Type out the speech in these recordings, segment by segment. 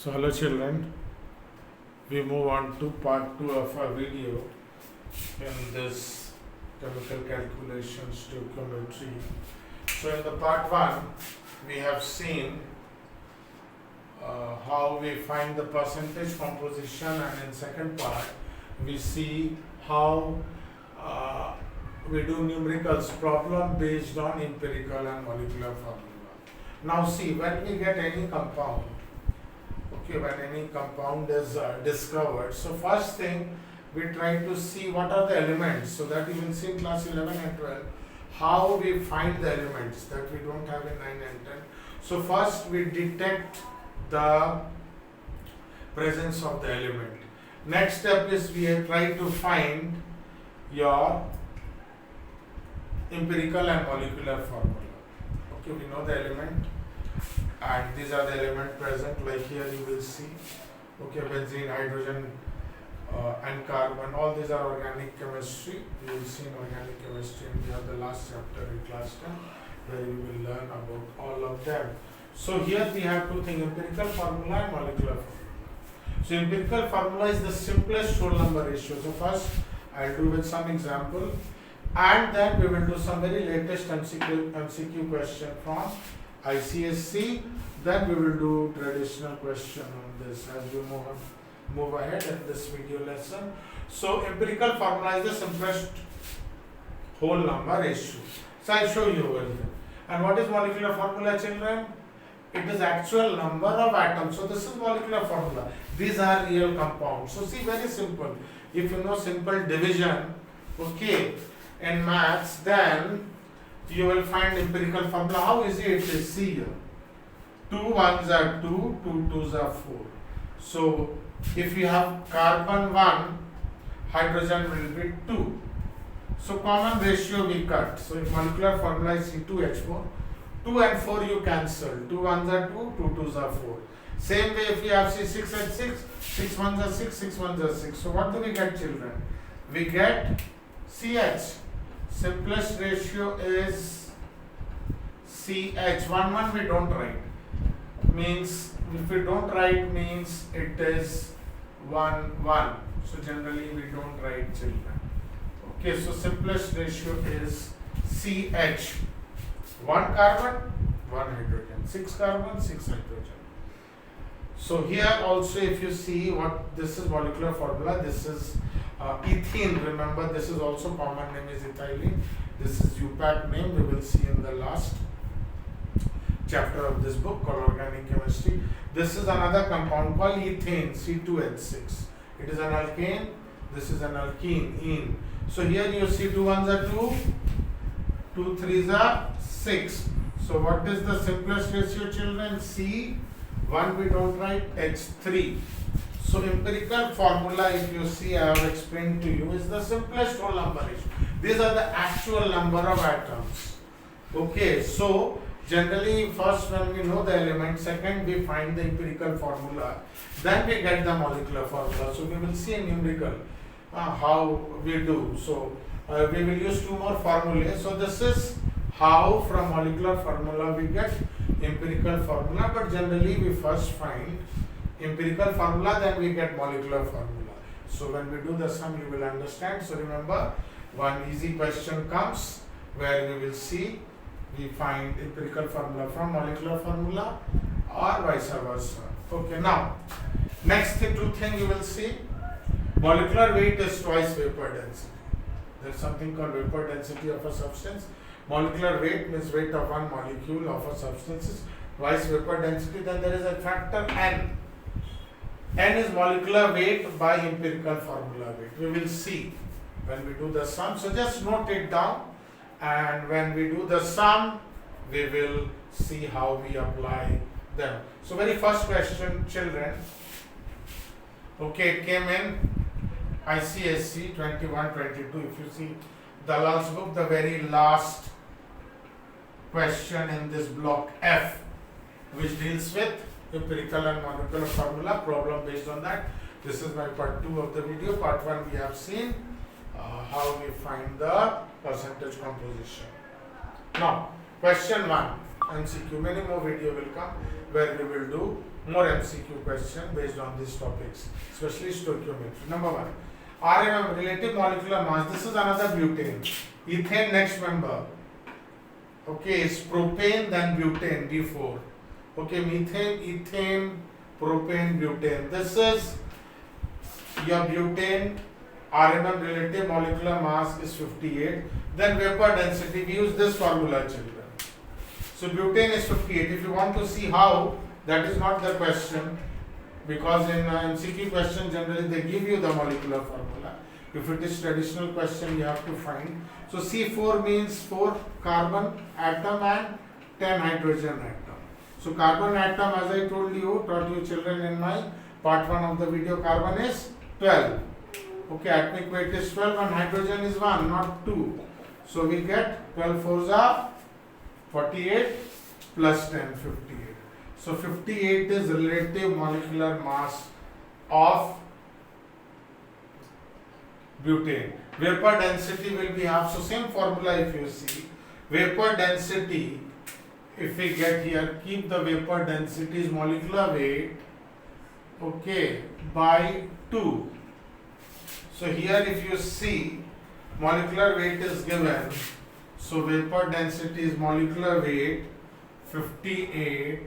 So hello children, we move on to part 2 of our video in this chemical calculations stoichiometry. So in the part 1 we have seen how we find the percentage composition, and in second part we see how we do numericals problem based on empirical and molecular formula. Now see, when we get any compound, when any compound is discovered, so first thing we try to see what are the elements, so that you will see in class 11 and 12 how we find the elements that we don't have in 9 and 10. So first we detect the presence of the element. Next step is we try to find your empirical and molecular formula. Okay, we know the element, and these are the element present, like here you will see, okay, benzene, hydrogen and carbon, all these are organic chemistry. You will see in organic chemistry, and we have the last chapter in class 10 where you will learn about all of them. So here we have two things, empirical formula and molecular formula. So empirical formula is the simplest whole number ratio. So first I'll do with some example, and then we will do some very latest MCQ question from ICSE. Then we will do traditional question on this as we move ahead in this video lesson. So empirical formula is the simplest whole number ratio. So I'll show you over here. And what is molecular formula, children? It is actual number of atoms. So this is molecular formula. These are real compounds. So see, very simple. If you know simple division, okay, in maths, then you will find empirical formula. How easy it is? See here. 2 1s are 2, 2 2s are 4. So if you have carbon 1, hydrogen will be 2. So common ratio we cut. So if molecular formula is C2H4, 2 and 4 you cancel. 2 1s are 2, 2 2s are 4. Same way if you have C6 and 6, 6 1s are 6, 6 1s are 6. So what do we get, children? We get CH. Simplest ratio is CH. 1 1 we don't write. Means if we don't write, means it is 1 1. So generally we don't write, children. Okay, so simplest ratio is CH. 1 carbon, 1 hydrogen. 6 carbon, 6 hydrogen. So here also if you see what this is molecular formula, this is ethene. Remember, this is also common name is ethylene. This is UPAC name. We will see in the last chapter of this book called Organic Chemistry. This is another compound called ethane, C2H6. It is an alkane. This is an alkene, ene. So here you see 2 1s are 2, 2 3s are 6. So what is the simplest ratio, children? C. 1 we don't write, H3. So empirical formula, if you see, I have explained to you, is the simplest whole number ratio. These are the actual number of atoms. Okay, so generally first when we know the element, second we find the empirical formula, then we get the molecular formula. So we will see in numerical how we do. So we will use 2 more formulas. So this is how from molecular formula we get empirical formula, but generally we first find empirical formula, then we get molecular formula. So when we do the sum, you will understand. So remember, one easy question comes where we will see we find empirical formula from molecular formula or vice versa. Okay, now next two thing you will see, molecular weight is twice vapor density. There is something called vapor density of a substance. Molecular weight means weight of one molecule of a substance is twice vapor density. Then there is a factor N. N is molecular weight by empirical formula weight. We will see when we do the sum. So just note it down, and when we do the sum, we will see how we apply them. So very first question, children. Okay, it came in ICSE 21-22. If you see Dalal's book, the very last question in this block F, which deals with empirical and molecular formula problem based on that. This is my part 2 of the video. Part 1 we have seen how we find the percentage composition. Now question 1 MCQ. Many more video will come where we will do more MCQ question based on these topics, especially stoichiometry. Number 1, RMM, relative molecular mass. This is another butane. Ethane, next member. Okay, it's propane, then butane, B4. Okay, methane, ethane, propane, butane. This is your butane. RMM, relative molecular mass, is 58. Then vapor density, we use this formula, children. So butane is 58. If you want to see how, that is not the question, because in MCQ question generally they give you the molecular formula. If it is traditional question, you have to find. So C4 means 4 carbon atom and 10 hydrogen atom. So carbon atom, as I taught you children in my part 1 of the video, carbon is 12. Okay, atomic weight is 12 and hydrogen is 1, not 2. So we get 12 fours are 48 plus 10, 58. So 58 is relative molecular mass of butane. Vapor density will be half. So same formula if you see. Vapor density, if we get here, keep the vapor density is molecular weight, okay, by 2. So here if you see, molecular weight is given. So vapor density is molecular weight 58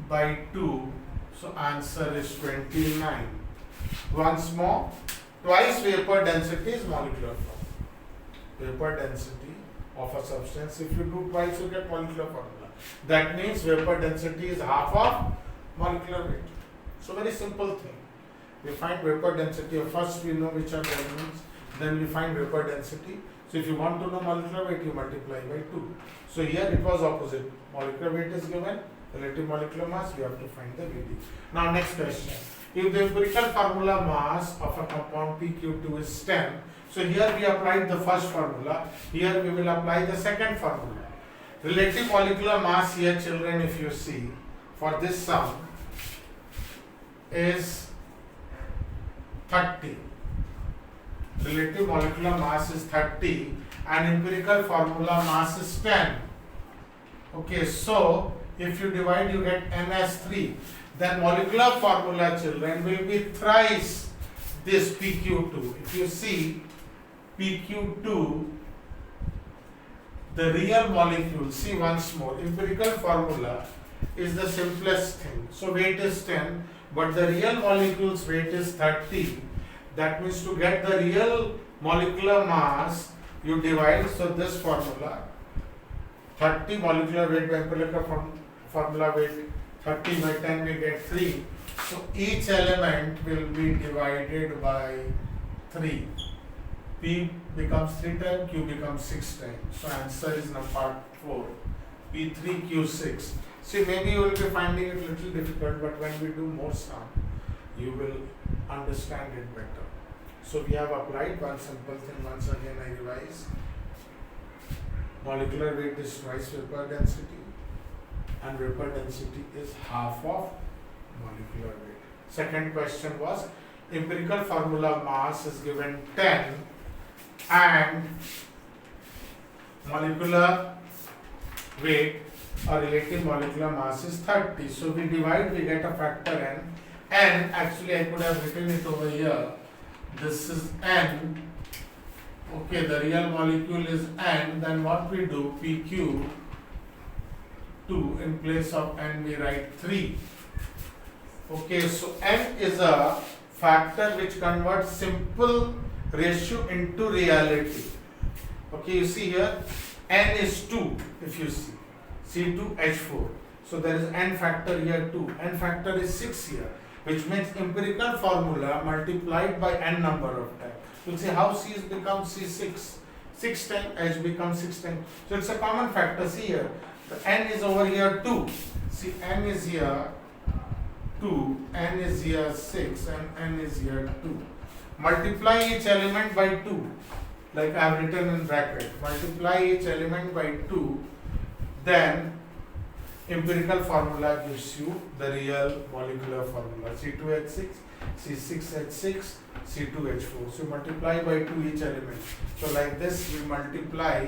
by 2. So answer is 29. Once more, twice vapor density is molecular formula. Vapor density of a substance, if you do twice, you get molecular formula. That means vapor density is half of molecular weight. So very simple thing. We find vapor density. First we know which are the elements, then we find vapor density. So if you want to know molecular weight, you multiply by 2. So here it was opposite. Molecular weight is given, relative molecular mass, you have to find the VD. Now next question. If the empirical formula mass of a compound PQ2 is 10, so here we applied the first formula, here we will apply the second formula. Relative molecular mass here, children, if you see, for this sum is 30. Relative molecular mass is 30 and empirical formula mass is 10. Okay, so if you divide, you get n as 3. Then molecular formula, children, will be thrice this PQ2. If you see PQ2, the real molecule, see once more, empirical formula is the simplest thing. So weight is 10, but the real molecule's weight is 30. That means to get the real molecular mass, you divide, so this formula, 30 molecular weight by empirical formula weight, 30 by 10 we get 3. So each element will be divided by 3. P becomes 3 times, Q becomes 6 times. So answer is number part 4. P3, Q6. See, maybe you will be finding it a little difficult, but when we do more sum, you will understand it better. So we have applied one simple thing. Once again I revise. Molecular weight is twice vapor density and vapor density is half of molecular weight. Second question was empirical formula mass is given 10 and molecular weight or relative molecular mass is 30. So we divide, we get a factor n. N, actually I could have written it over here. This is n. Okay, the real molecule is n. Then what we do, PQ2, in place of n we write 3. Okay, so n is a factor which converts simple ratio into reality. Okay, you see here, n is 2 if you see, C2H4. So there is n factor here 2, n factor is 6 here, which means empirical formula multiplied by n number of times. You'll see how C is becomes C6, 6 times, H becomes 6 times. So it's a common factor. See here, the n is over here 2. See, n is here 2, n is here 6, and n is here 2. Multiply each element by 2, like I have written in bracket. Multiply each element by 2, then empirical formula gives you the real molecular formula. C2H6, C6H6, C2H4. So multiply by 2 each element. So like this we multiply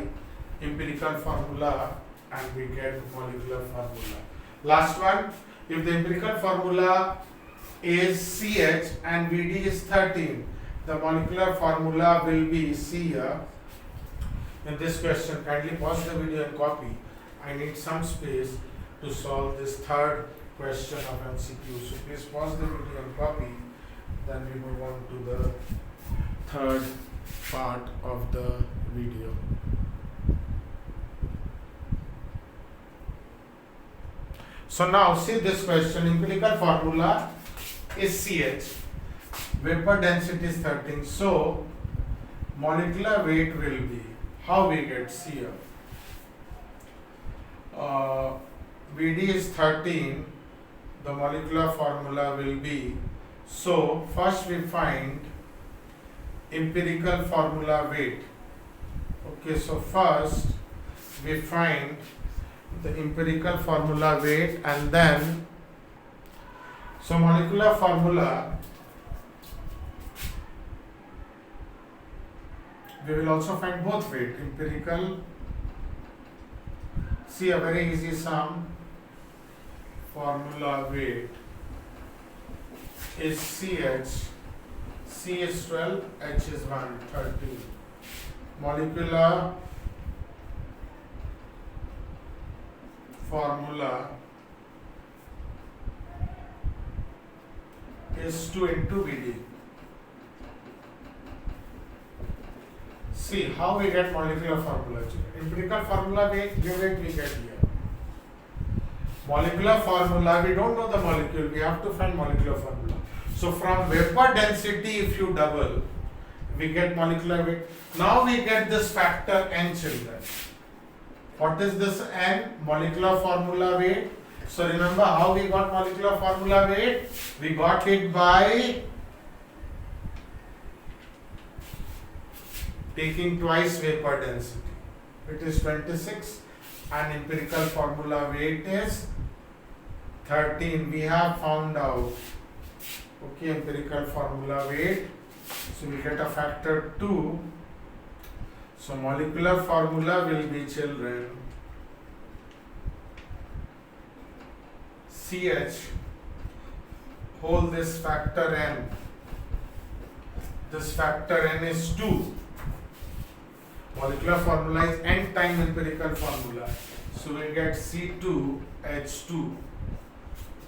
empirical formula and we get molecular formula. Last one, If the empirical formula is CH and VD is 13, the molecular formula will be, see here in this question. Kindly pause the video and copy. I need some space to solve this third question of MCQ. So please pause the video and copy. Then we move on to the third part of the video. So now see this question. Empirical formula is CH. Vapor density is 13. So molecular weight will be, how we get, see here. VD is 13. The molecular formula will be, so first we find empirical formula weight. Okay, so first we find the empirical formula weight, and then so molecular formula we will also find both weight. Empirical, see a very easy sum, formula weight is CH, C is 12, H is 1, 13. Molecular formula is 2 into VD. See how we get molecular formula. Empirical formula weight we get here. Molecular formula, we don't know the molecule, we have to find molecular formula. So from vapor density, if you double, we get molecular weight. Now we get this factor n, children. What is this n? Molecular formula weight. So remember how we got molecular formula weight? We got it by taking twice vapor density. It is 26 and empirical formula weight is 13. We have found out, okay, empirical formula weight. So we get a factor 2. So molecular formula will be, children, CH, hold this factor n. This factor n is 2. Molecular formula is n time empirical formula. So we get C2H2.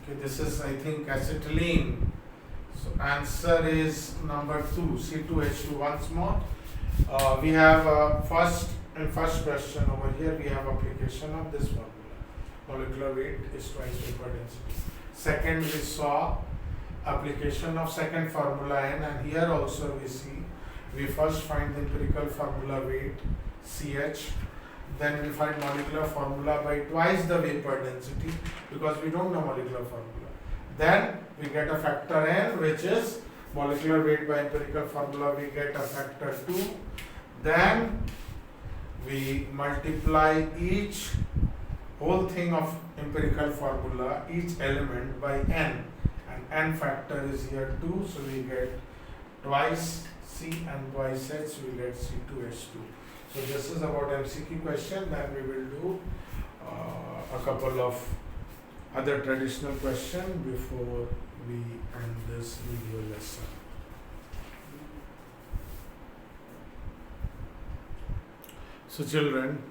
Okay, this is, I think, acetylene. So answer is number 2, C2H2. Once more, we have first question over here. We have application of this formula. Molecular weight is twice vapor density. Second, we saw application of second formula n, and here also we see. We first find the empirical formula weight CH, then we find molecular formula by twice the vapor density because we don't know molecular formula. Then we get a factor n, which is molecular weight by empirical formula, we get a factor 2. Then we multiply each whole thing of empirical formula, each element by n, and n factor is here 2, so we get twice C and twice H, we get C2H2. So this is about MCQ question. Then we will do a couple of other traditional questions before we end this video lesson. So children,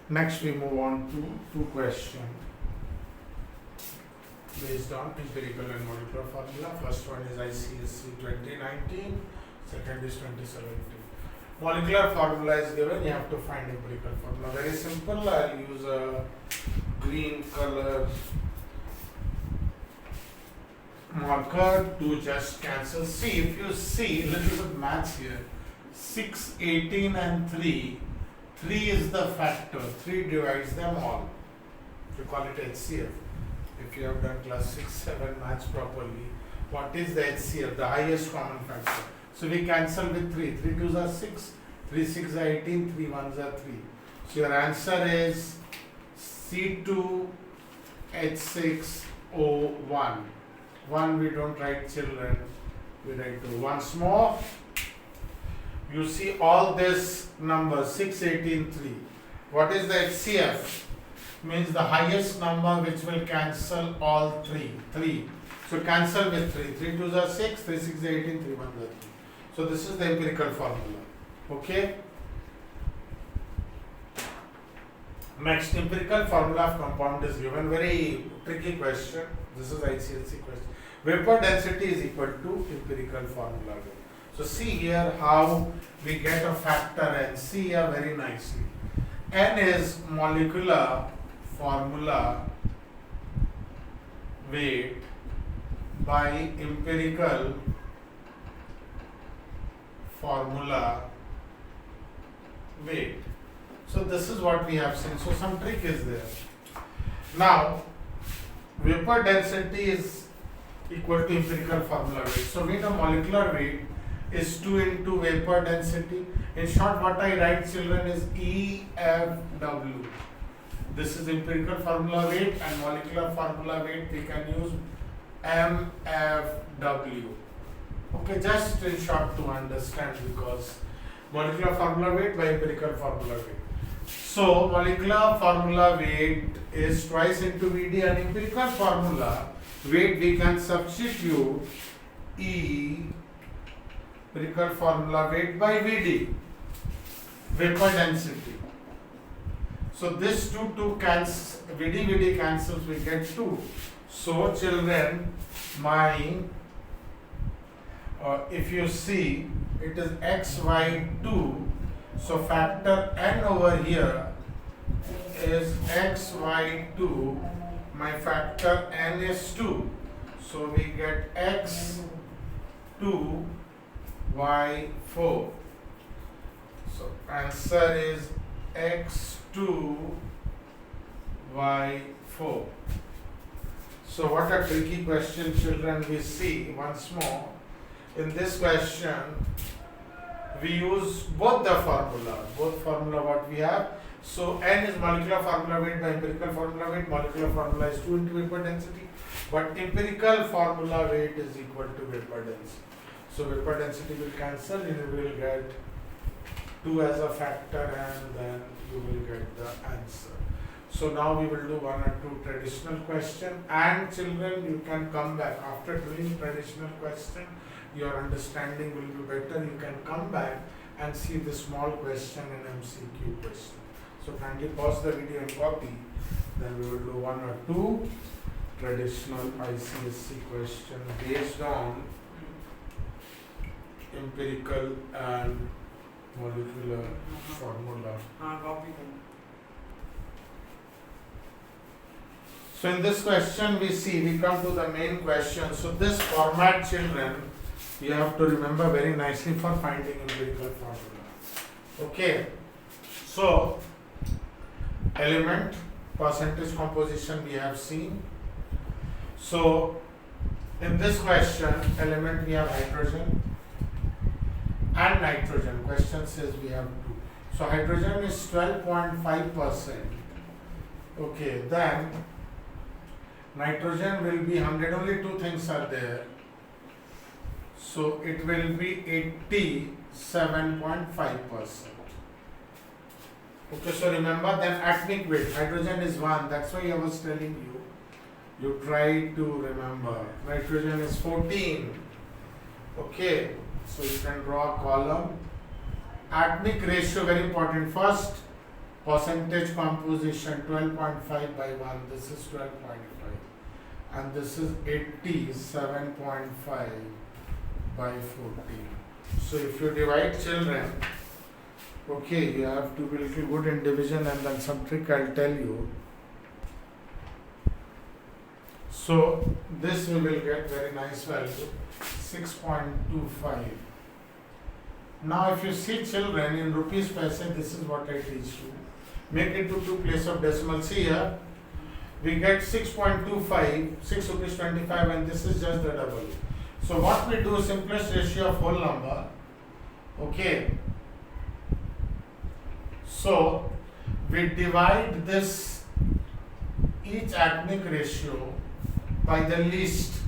next we move on to two questions based on empirical and molecular formula. First one is ICSE 2019, second is 2017. Molecular formula is given, you have to find empirical formula. Very simple, I'll use a green color marker to just cancel. See, if you see, little bit maths here, 6, 18 and 3, 3 is the factor, 3 divides them all. You call it HCF. If you have done class 6, 7 maths properly, what is the HCF, the highest common factor? So we cancel with 3. 3 2s are 6, 3 6 are 18, 3 1s are 3. So your answer is C2H6O1. 1 we don't write, children, we write 2. Once more, you see all this numbers 6, 18, 3. What is the HCF? means the highest number which will cancel all three. So cancel with 3. 3 2s are 6, 3 6 is 18, 3 1 are 3. So this is the empirical formula. Okay. Next, empirical formula of compound is given. Very tricky question. This is ICSE question. Vapor density is equal to empirical formula. So see here how we get a factor N. See here very nicely. N is molecular formula weight by empirical formula weight. So this is what we have seen. So some trick is there. Now vapor density is equal to empirical formula weight. So we know molecular weight is 2 into vapor density. In short, what I write, children, is EFW. This is empirical formula weight, and molecular formula weight we can use MFW. Okay, just in short to understand, because molecular formula weight by empirical formula weight. So molecular formula weight is twice into VD, and empirical formula weight we can substitute E empirical formula weight by VD, vapor density. So this 2 cancels, VD cancels, we get 2. So children, if you see, it is XY2. So factor N over here is XY2. My factor N is 2. So we get X2 Y4. So answer is X2 Y4. So what a tricky question, children. We see once more. In this question, we use both the formula. Both formula what we have. So N is molecular formula weight by empirical formula weight. Molecular formula is 2 into vapor density. But empirical formula weight is equal to vapor density. So vapor density will cancel, and you will get 2 as a factor, and then you will get the answer. So now we will do 1 or 2 traditional question, and children, you can come back after doing traditional question. Your understanding will be better. You can come back and see the small question and MCQ question. So kindly pause the video and copy. Then we will do 1 or 2 traditional ICSE question based on empirical and molecular formula. So in this question we come to the main question. So this format, children, you have to remember very nicely for finding empirical formula. Okay. So element, percentage composition we have seen. So in this question, element we have hydrogen and nitrogen. Question says we have 2. So hydrogen is 12.5%. Okay, then nitrogen will be 100. Only 2 things are there. So it will be 87.5%. Okay, so remember, then atomic weight. Hydrogen is 1. That's why I was telling you. You try to remember. Nitrogen is 14. Okay. So you can draw a column. Atomic ratio, very important. First, percentage composition 12.5 by 1. This is 12.5. And this is 87.5 by 14. So if you divide, children, okay, you have to be little good in division, and then some trick I'll tell you. So this we will get very nice value, 6.25. Now if you see, children, in rupees paise, this is what I teach you. Make it to 2 place of decimal. See here, we get 6.25, 6 rupees 25, and this is just the double. So what we do, simplest ratio of whole number. Okay. So we divide this, each atomic ratio, by the least.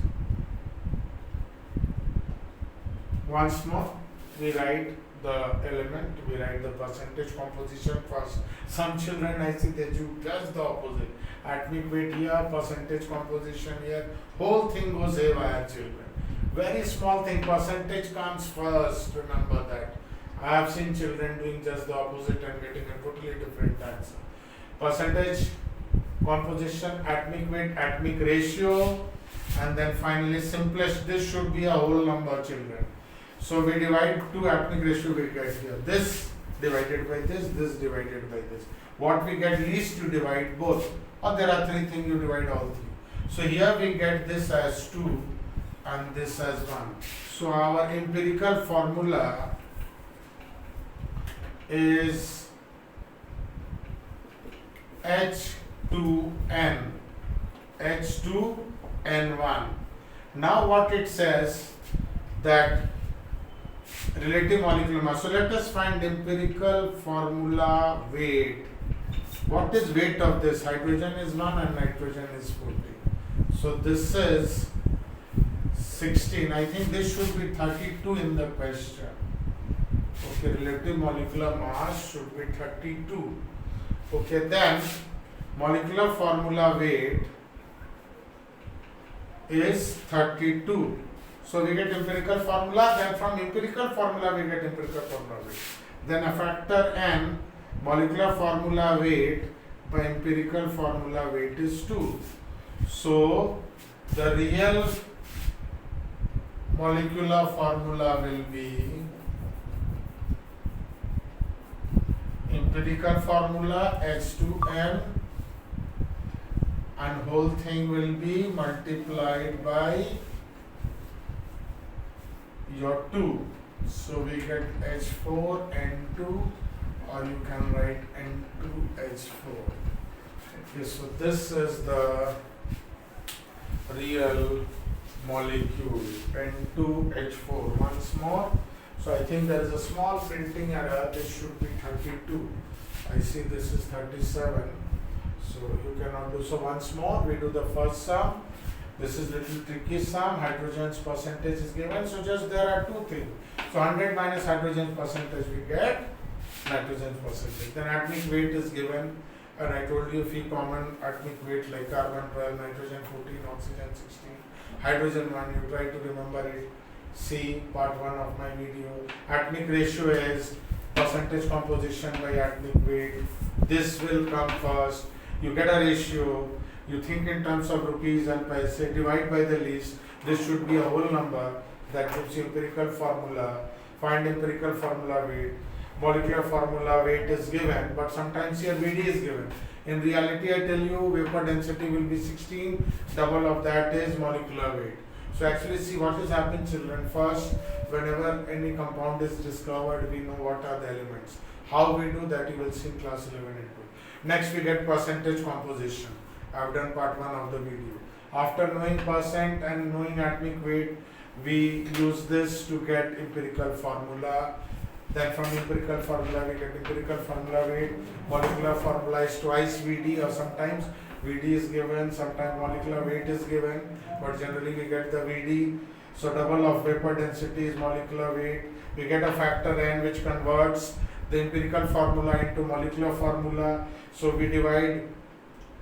Once more, we write the element, we write the percentage composition first. Some children I see they do just the opposite. Atomic weight here, percentage composition here, whole thing goes haywire, children. Very small thing, percentage comes first, remember that. I have seen children doing just the opposite and getting a totally different answer. Percentage composition, atomic weight, atomic ratio, and then finally simplest, this should be a whole number, children. So we divide two atomic ratio we get here. This divided by this divided by this. What we get least you divide both. Or there are three things you divide all three. So here we get this as 2 and this as 1. So our empirical formula is H2N. H2N1. Now what it says that relative molecular mass. So let us find empirical formula weight. What is weight of this? Hydrogen is 1 and nitrogen is 14. So this is 16. I think this should be 32 in the question. Okay, relative molecular mass should be 32. Okay, then molecular formula weight is 32. So we get empirical formula, then from empirical formula we get empirical formula weight. Then a factor n, molecular formula weight by empirical formula weight is 2. So the real molecular formula will be empirical formula H2N and whole thing will be multiplied by your 2. So we get H4N2 or you can write N2H4. Okay, so this is the real molecule N2H4. Once more. So I think there is a small printing error. This should be 32. I see this is 37. So you cannot do. So once more we do the first sum. This is little tricky sum. Hydrogen's percentage is given. So just there are two things. So 100 minus hydrogen percentage we get nitrogen percentage. Then atomic weight is given. And I told you few common atomic weight like carbon 12, nitrogen 14, oxygen 16, hydrogen 1. You try to remember it. See part 1 of my video. Atomic ratio is percentage composition by atomic weight. This will come first. You get a ratio. You think in terms of rupees and paise. Divide by the least. This should be a whole number. That gives you empirical formula. Find empirical formula weight. Molecular formula weight is given, but sometimes here VD is given. In reality, I tell you vapor density will be 16. Double of that is molecular weight. So actually see what is happening, children. First, whenever any compound is discovered, we know what are the elements. How we do that you will see in class 11 and 12. Next we get percentage composition. I have done part 1 of the video. After knowing percent and knowing atomic weight, we use this to get empirical formula. Then from empirical formula we get empirical formula weight. Molecular formula is twice VD or sometimes VD is given, sometimes molecular weight is given, but generally we get the VD. So double of vapor density is molecular weight. We get a factor n which converts the empirical formula into molecular formula. So we divide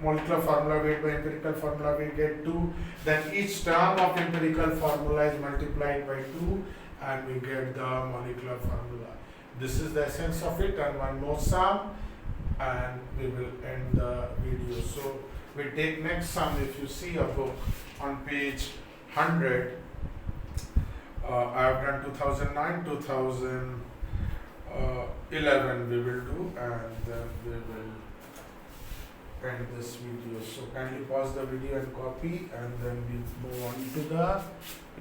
molecular formula weight by empirical formula, we get 2. Then each term of empirical formula is multiplied by 2 and we get the molecular formula. This is the essence of it, and one more sum and we will end the video. So we take next sum. If you see a book on page 100, I have done 2009, 2011 we will do, and then we will end this video. So kindly pause the video and copy, and then we move on to the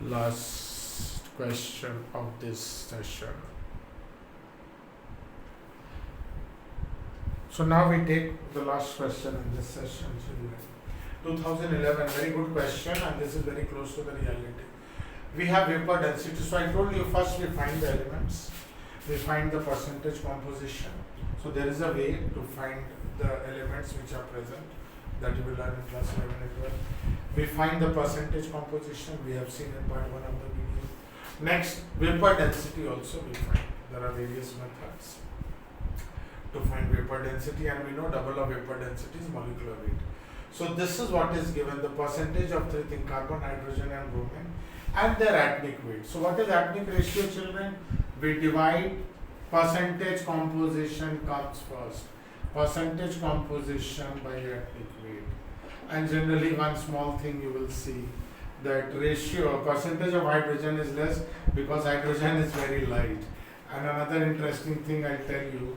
last question of this session. So now we take the last question in this session. 2011, very good question, and this is very close to the reality. We have vapor density. So I told you first we find the elements, we find the percentage composition. So there is a way to find the elements which are present that you will learn in class 11 and 12. We find the percentage composition, we have seen in part 1 of the video. Next, vapor density also we find. There are various methods to find vapor density, and we know double of vapor density is molecular weight. So this is what is given, the percentage of three things, carbon, hydrogen and bromine, and their atomic weight. So what is atomic ratio, children? We divide, percentage composition comes first. Percentage composition by atomic weight. And generally one small thing you will see, that ratio, percentage of hydrogen is less because hydrogen is very light. And another interesting thing I'll tell you,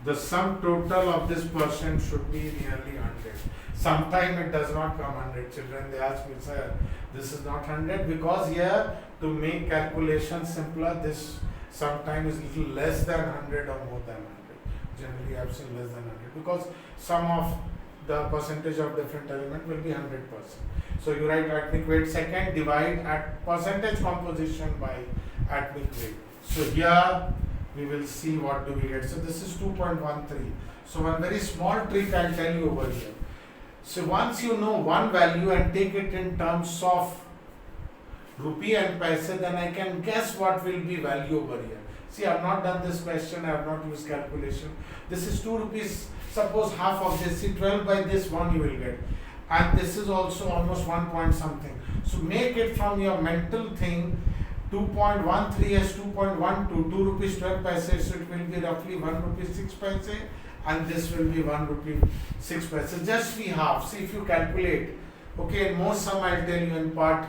the sum total of this percent should be nearly 100. Sometimes it does not come 100. Children, they ask me, sir, this is not 100, because here to make calculation simpler, this sometimes is little less than 100 or more than 100. Generally I have seen less than 100 because sum of the percentage of different element will be 100%. So you write atomic weight second, divide at percentage composition by atomic weight. So here we will see what do we get. So this is 2.13. So one very small trick I'll tell you over here. So once you know one value and take it in terms of rupee and paise, then I can guess what will be value over here. See, I have not done this question, I have not used calculation. This is 2 rupees. Suppose half of this, see 12 by this 1 you will get. And this is also almost 1 point something. So make it from your mental thing, 2.13 as 2.12, 2 rupees 12 paise, so it will be roughly 1 rupee 6 paise, and this will be 1 rupee 6 paise. Just be half. See if you calculate. Okay, and more sum I'll tell you in part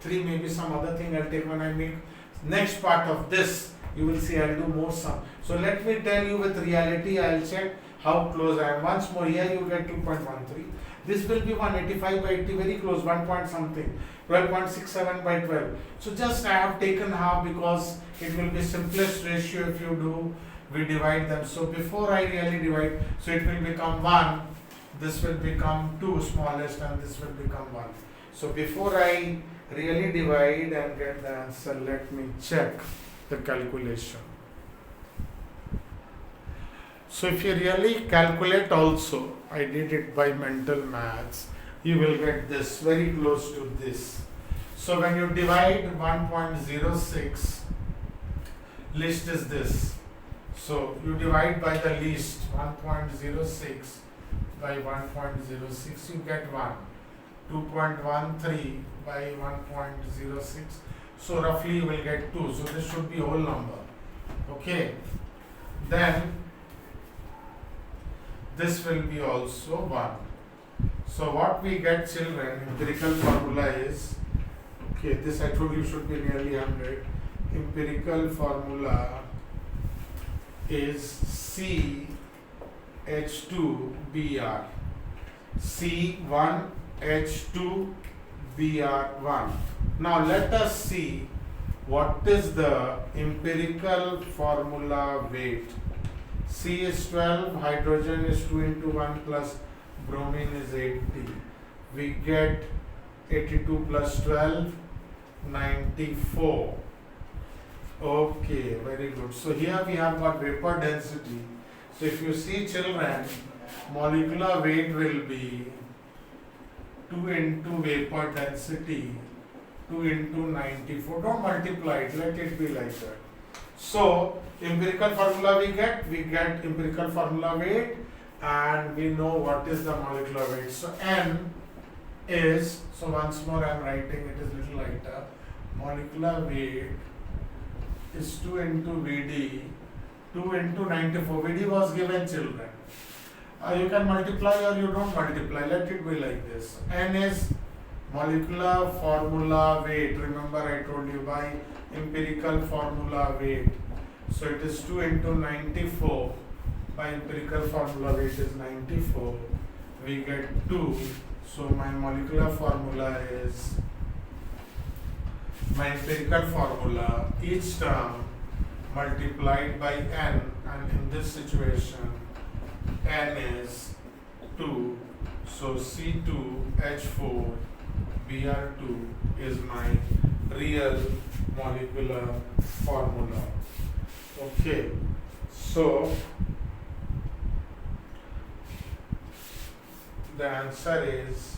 3, maybe some other thing I'll take when I make next part of this. You will see I'll do more sum. So let me tell you with reality, I'll check how close I am. Once more, here you get 2.13. This will be 185 by 80, very close, 1 point something. 12.67 by 12. So just I have taken half because it will be simplest ratio if you do, we divide them. So before I really divide, so it will become 1, this will become 2 smallest, and this will become 1. So before I really divide and get the answer, let me check the calculation. So if you really calculate also, I did it by mental maths, you will get this, very close to this. So when you divide 1.06, least is this. So you divide by the least, 1.06 by 1.06, you get 1. 2.13 by 1.06, so roughly you will get 2. So this should be whole number. Okay. Then this will be also 1. So what we get, children, empirical formula is, okay, this I told you should be nearly 100. Empirical formula is CH2Br. C1H2Br1. Now let us see what is the empirical formula weight. C is 12, hydrogen is 2 into 1 plus bromine is 80. We get 82 plus 12, 94. Okay, very good. So here we have got vapor density. So if you see, children, molecular weight will be 2 into vapor density, 2 into 94. Don't multiply it, let it be like that. So empirical formula we get empirical formula weight, and we know what is the molecular weight. So N is, so once more I am writing, it is little lighter. Molecular weight is 2 into Vd, 2 into 94. Vd was given, children. You can multiply or you don't multiply, let it be like this. N is molecular formula weight. Remember I told you by empirical formula weight. So it is 2 into 94. By empirical formula weight is 94. We get 2. So my molecular formula is, my empirical formula, each term multiplied by n, and in this situation n is 2. So C2H4Br2 is my real molecular formula. Okay, so the answer is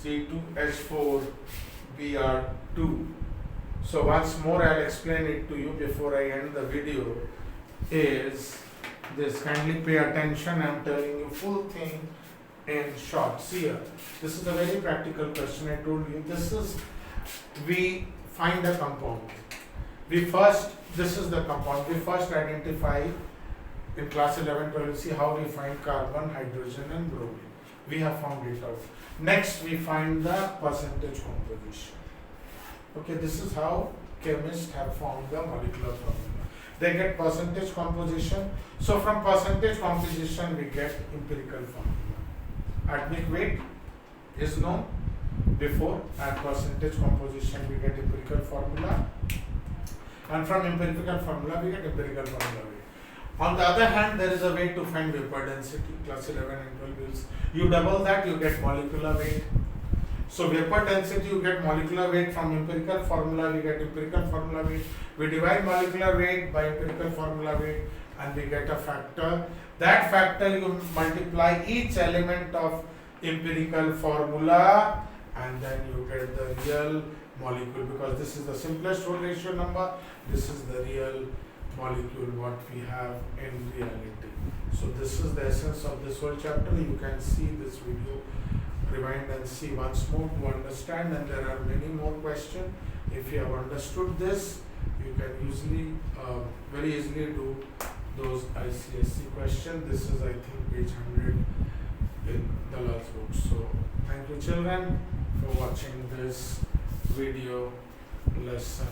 C2H4Br2. So once more I'll explain it to you before I end the video. Is this, kindly pay attention, I'm telling you full thing in short. See here, this is a very practical question. I told you this is, we find a compound. This is the compound. We first identify in class 11, 12, see how we find carbon, hydrogen and bromine. We have found it out. Next we find the percentage composition. Okay, this is how chemists have found the molecular formula. They get percentage composition. So from percentage composition we get empirical formula. Atomic weight is known before, and percentage composition we get empirical formula, and from empirical formula we get empirical formula weight. On the other hand, there is a way to find vapor density. Class 11 and 12 is, you double that, you get molecular weight. So vapor density, you get molecular weight. From empirical formula we get empirical formula weight. We divide molecular weight by empirical formula weight and we get a factor. That factor you multiply each element of empirical formula and then you get the real molecule, because this is the simplest whole ratio number. This is the real molecule what we have in reality. So this is the essence of this whole chapter. You can see this video, rewind and see once more to understand, and there are many more questions. If you have understood this, you can usually very easily do those ICSE questions. This is, I think, page 100 in the last book. So thank you children for watching this video lesson.